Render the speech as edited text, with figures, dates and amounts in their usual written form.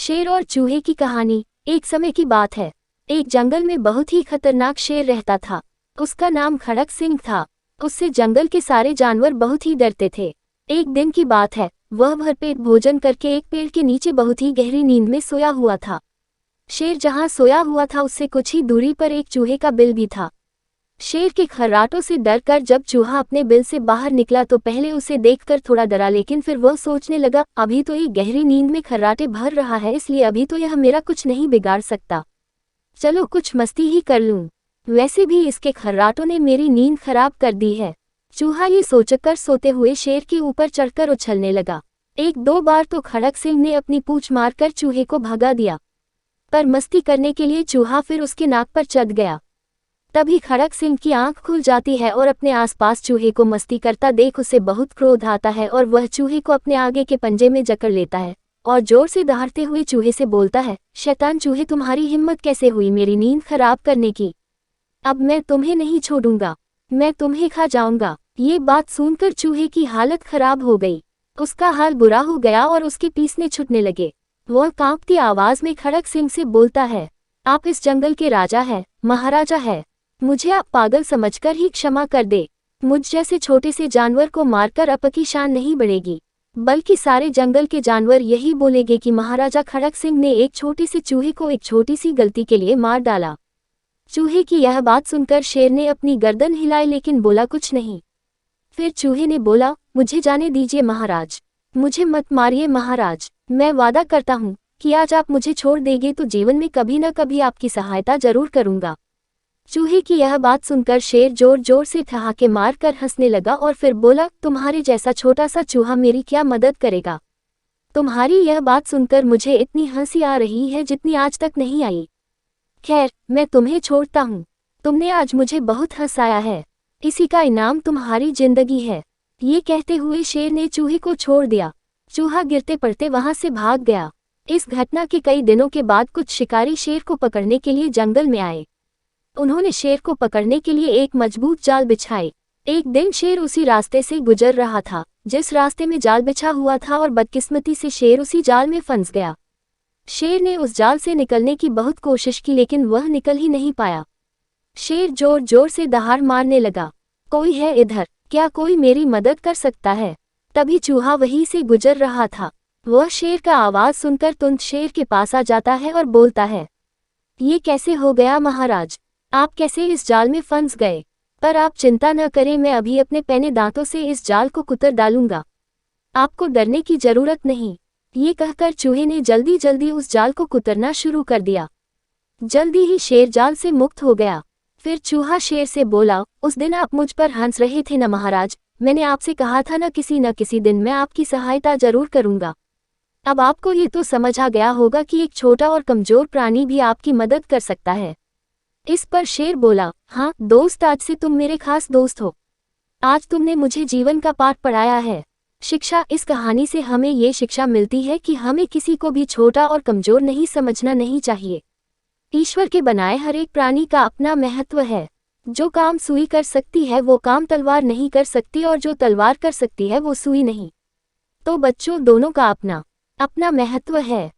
शेर और चूहे की कहानी। एक समय की बात है। एक जंगल में बहुत ही खतरनाक शेर रहता था। उसका नाम खड़क सिंह था। उससे जंगल के सारे जानवर बहुत ही डरते थे। एक दिन की बात है, वह भरपेट भोजन करके एक पेड़ के नीचे बहुत ही गहरी नींद में सोया हुआ था। शेर जहां सोया हुआ था उससे कुछ ही दूरी पर एक चूहे का बिल भी था। शेर के खर्राटों से डरकर जब चूहा अपने बिल से बाहर निकला तो पहले उसे देखकर थोड़ा डरा, लेकिन फिर वह सोचने लगा, अभी तो ये गहरी नींद में खर्राटे भर रहा है, इसलिए अभी तो यह मेरा कुछ नहीं बिगाड़ सकता। चलो कुछ मस्ती ही कर लूं। वैसे भी इसके खर्राटों ने मेरी नींद खराब कर दी है। चूहा ये सोचकर सोते हुए शेर के ऊपर चढ़कर उछलने लगा। एक दो बार तो खड़क सिंह ने अपनी पूंछ मारकर चूहे को भगा दिया, पर मस्ती करने के लिए चूहा फिर उसके नाक पर चढ़ गया। तभी खड़क सिंह की आंख खुल जाती है और अपने आसपास चूहे को मस्ती करता देख उसे बहुत क्रोध आता है और वह चूहे को अपने आगे के पंजे में जकड़ लेता है और जोर से दहाड़ते हुए चूहे से बोलता है, शैतान चूहे, तुम्हारी हिम्मत कैसे हुई मेरी नींद खराब करने की? अब मैं तुम्हें नहीं छोड़ूंगा, मैं तुम्हें खा जाऊंगा। ये बात सुनकर चूहे की हालत खराब हो गई। उसका हाल बुरा हो गया और उसके पीसने छूटने लगे। वह कांपती आवाज में खड़क सिंह से बोलता है, आप इस जंगल के राजा है, महाराजा है, मुझे आप पागल समझकर ही क्षमा कर दे। मुझ जैसे छोटे से जानवर को मारकर आपकी शान नहीं बढ़ेगी, बल्कि सारे जंगल के जानवर यही बोलेंगे कि महाराजा खड़क सिंह ने एक छोटे से चूहे को एक छोटी सी गलती के लिए मार डाला। चूहे की यह बात सुनकर शेर ने अपनी गर्दन हिलाई, लेकिन बोला कुछ नहीं। फिर चूहे ने बोला, मुझे जाने दीजिए महाराज, मुझे मत मारिए महाराज, मैं वादा करता हूँ कि आज आप मुझे छोड़ देंगे तो जीवन में कभी न कभी आपकी सहायता जरूर करूंगा। चूहे की यह बात सुनकर शेर जोर जोर से ठहाके मारकर हंसने लगा और फिर बोला, तुम्हारे जैसा छोटा सा चूहा मेरी क्या मदद करेगा? तुम्हारी यह बात सुनकर मुझे इतनी हंसी आ रही है जितनी आज तक नहीं आई। खैर, मैं तुम्हें छोड़ता हूँ, तुमने आज मुझे बहुत हंसाया है, इसी का इनाम तुम्हारी जिंदगी है। ये कहते हुए शेर ने चूहे को छोड़ दिया। चूहा गिरते पड़ते वहां से भाग गया। इस घटना के कई दिनों के बाद कुछ शिकारी शेर को पकड़ने के लिए जंगल में आए। उन्होंने शेर को पकड़ने के लिए एक मजबूत जाल बिछाई। एक दिन शेर उसी रास्ते से गुजर रहा था जिस रास्ते में जाल बिछा हुआ था और बदकिस्मती से शेर उसी जाल में फंस गया। शेर ने उस जाल से निकलने की बहुत कोशिश की, लेकिन वह निकल ही नहीं पाया। शेर जोर जोर से दहाड़ मारने लगा, कोई है इधर, क्या कोई मेरी मदद कर सकता है? तभी चूहा वहीं से गुजर रहा था। वह शेर का आवाज सुनकर तुरंत शेर के पास आ जाता है और बोलता है, ये कैसे हो गया महाराज, आप कैसे इस जाल में फंस गए? पर आप चिंता न करें, मैं अभी अपने पैने दांतों से इस जाल को कुतर डालूंगा, आपको डरने की जरूरत नहीं। ये कहकर चूहे ने जल्दी जल्दी उस जाल को कुतरना शुरू कर दिया। जल्दी ही शेर जाल से मुक्त हो गया। फिर चूहा शेर से बोला, उस दिन आप मुझ पर हंस रहे थे न महाराज, मैंने आपसे कहा था न किसी दिन मैं आपकी सहायता जरूर करूंगा। अब आपको ये तो समझ आ गया होगा कि एक छोटा और कमजोर प्राणी भी आपकी मदद कर सकता है। इस पर शेर बोला, हाँ दोस्त, आज से तुम मेरे खास दोस्त हो। आज तुमने मुझे जीवन का पाठ पढ़ाया है। शिक्षा, इस कहानी से हमें ये शिक्षा मिलती है कि हमें किसी को भी छोटा और कमजोर नहीं समझना नहीं चाहिए। ईश्वर के बनाए हर एक प्राणी का अपना महत्व है। जो काम सुई कर सकती है वो काम तलवार नहीं कर सकती, और जो तलवार कर सकती है वो सुई नहीं। तो बच्चों, दोनों का अपना अपना महत्व है।